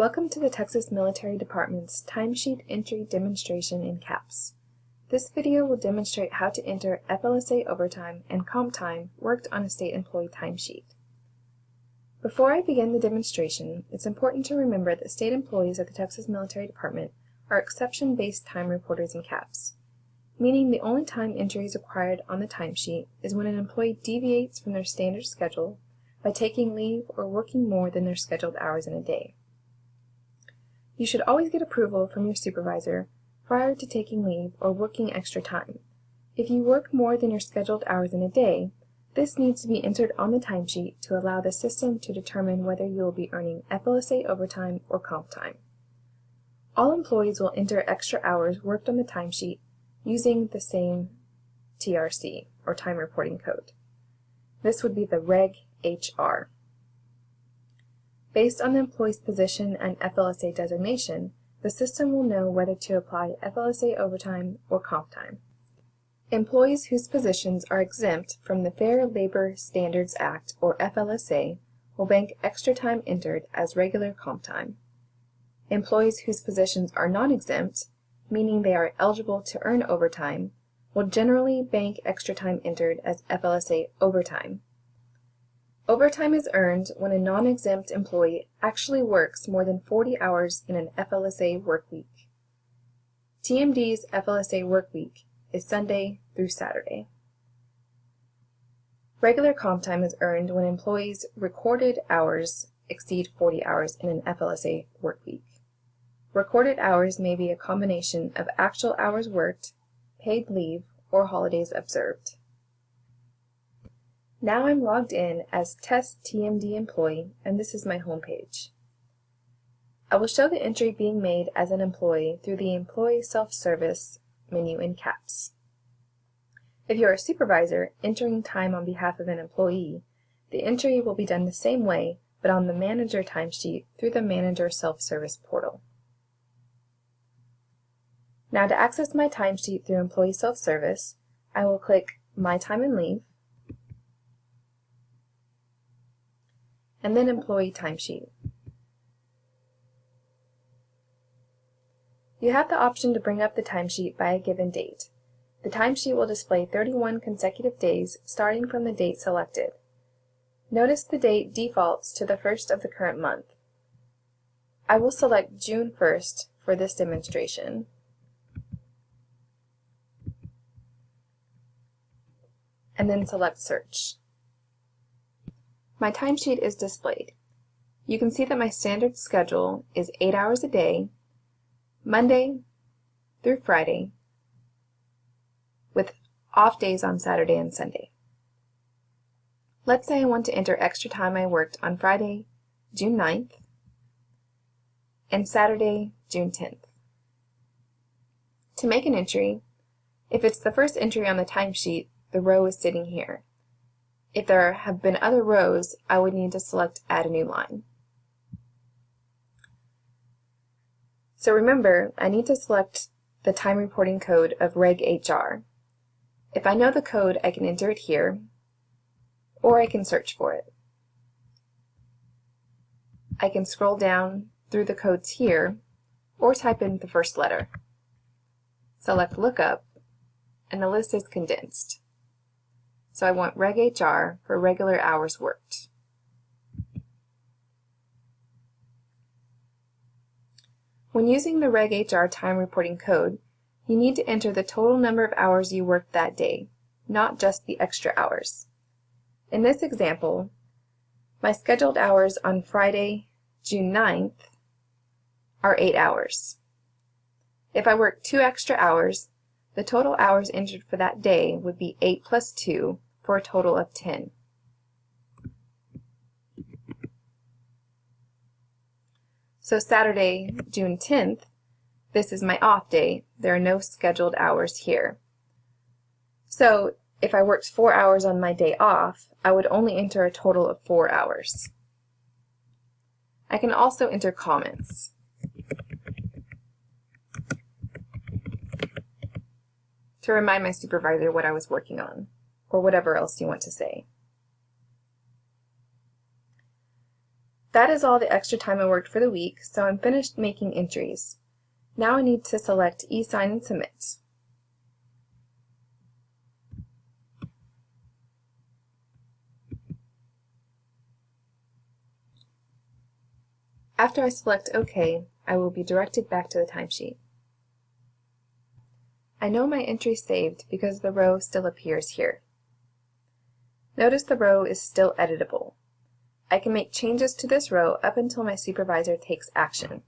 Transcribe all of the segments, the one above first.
Welcome to the Texas Military Department's Timesheet Entry Demonstration in CAPS. This video will demonstrate how to enter FLSA overtime and comp time worked on a state employee timesheet. Before I begin the demonstration, it's important to remember that state employees at the Texas Military Department are exception-based time reporters in CAPS, meaning the only time entries required on the timesheet is when an employee deviates from their standard schedule by taking leave or working more than their scheduled hours in a day. You should always get approval from your supervisor prior to taking leave or working extra time. If you work more than your scheduled hours in a day, this needs to be entered on the timesheet to allow the system to determine whether you will be earning FLSA overtime or comp time. All employees will enter extra hours worked on the timesheet using the same TRC, or time reporting code. This would be the Reg HR. Based on the employee's position and FLSA designation, the system will know whether to apply FLSA overtime or comp time. Employees whose positions are exempt from the Fair Labor Standards Act, or FLSA, will bank extra time entered as regular comp time. Employees whose positions are non-exempt, meaning they are eligible to earn overtime, will generally bank extra time entered as FLSA overtime. Overtime is earned when a non-exempt employee actually works more than 40 hours in an FLSA workweek. TMD's FLSA workweek is Sunday through Saturday. Regular comp time is earned when employees' recorded hours exceed 40 hours in an FLSA workweek. Recorded hours may be a combination of actual hours worked, paid leave, or holidays observed. Now I'm logged in as Test TMD employee, and this is my home page. I will show the entry being made as an employee through the Employee Self-Service menu in CAPS. If you're a supervisor entering time on behalf of an employee, the entry will be done the same way, but on the Manager timesheet through the Manager Self-Service portal. Now to access my timesheet through Employee Self-Service, I will click My Time and Leave, and then Employee Timesheet. You have the option to bring up the timesheet by a given date. The timesheet will display 31 consecutive days starting from the date selected. Notice the date defaults to the first of the current month. I will select June 1st for this demonstration. And then select Search. My timesheet is displayed. You can see that my standard schedule is 8 hours a day, Monday through Friday, with off days on Saturday and Sunday. Let's say I want to enter extra time I worked on Friday, June 9th, and Saturday, June 10th. To make an entry, if it's the first entry on the timesheet, the row is sitting here. If there have been other rows, I would need to select Add a New Line. So remember, I need to select the time reporting code of Reg HR. If I know the code, I can enter it here, or I can search for it. I can scroll down through the codes here, or type in the first letter. Select Lookup, and the list is condensed. So I want Reg HR for regular hours worked. When using the Reg HR time reporting code, you need to enter the total number of hours you worked that day, not just the extra hours. In this example, my scheduled hours on Friday, June 9th are 8 hours. If I work 2 extra hours, the total hours entered for that day would be 8 plus 2 for a total of 10. So Saturday, June 10th, this is my off day. There are no scheduled hours here. So if I worked 4 hours on my day off, I would only enter a total of 4 hours. I can also enter comments. To remind my supervisor what I was working on, or whatever else you want to say. That is all the extra time I worked for the week, so I'm finished making entries. Now I need to select e-sign and submit. After I select OK, I will be directed back to the timesheet. I know my entry is saved because the row still appears here. Notice the row is still editable. I can make changes to this row up until my supervisor takes action.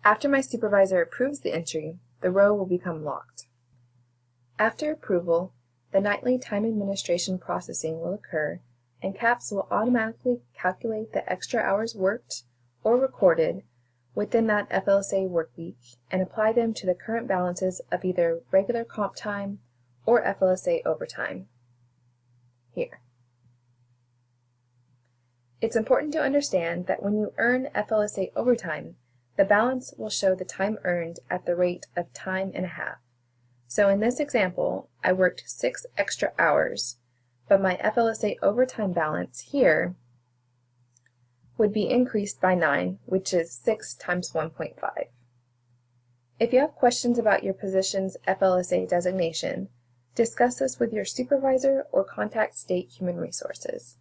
After my supervisor approves the entry, the row will become locked. After approval, the nightly time administration processing will occur, and CAPS will automatically calculate the extra hours worked or recorded within that FLSA workweek and apply them to the current balances of either regular comp time or FLSA overtime. Here. It's important to understand that when you earn FLSA overtime, the balance will show the time earned at the rate of time and a half. So in this example, I worked 6 extra hours, but my FLSA overtime balance here would be increased by 9, which is 6 times 1.5. If you have questions about your position's FLSA designation, discuss this with your supervisor or contact State Human Resources.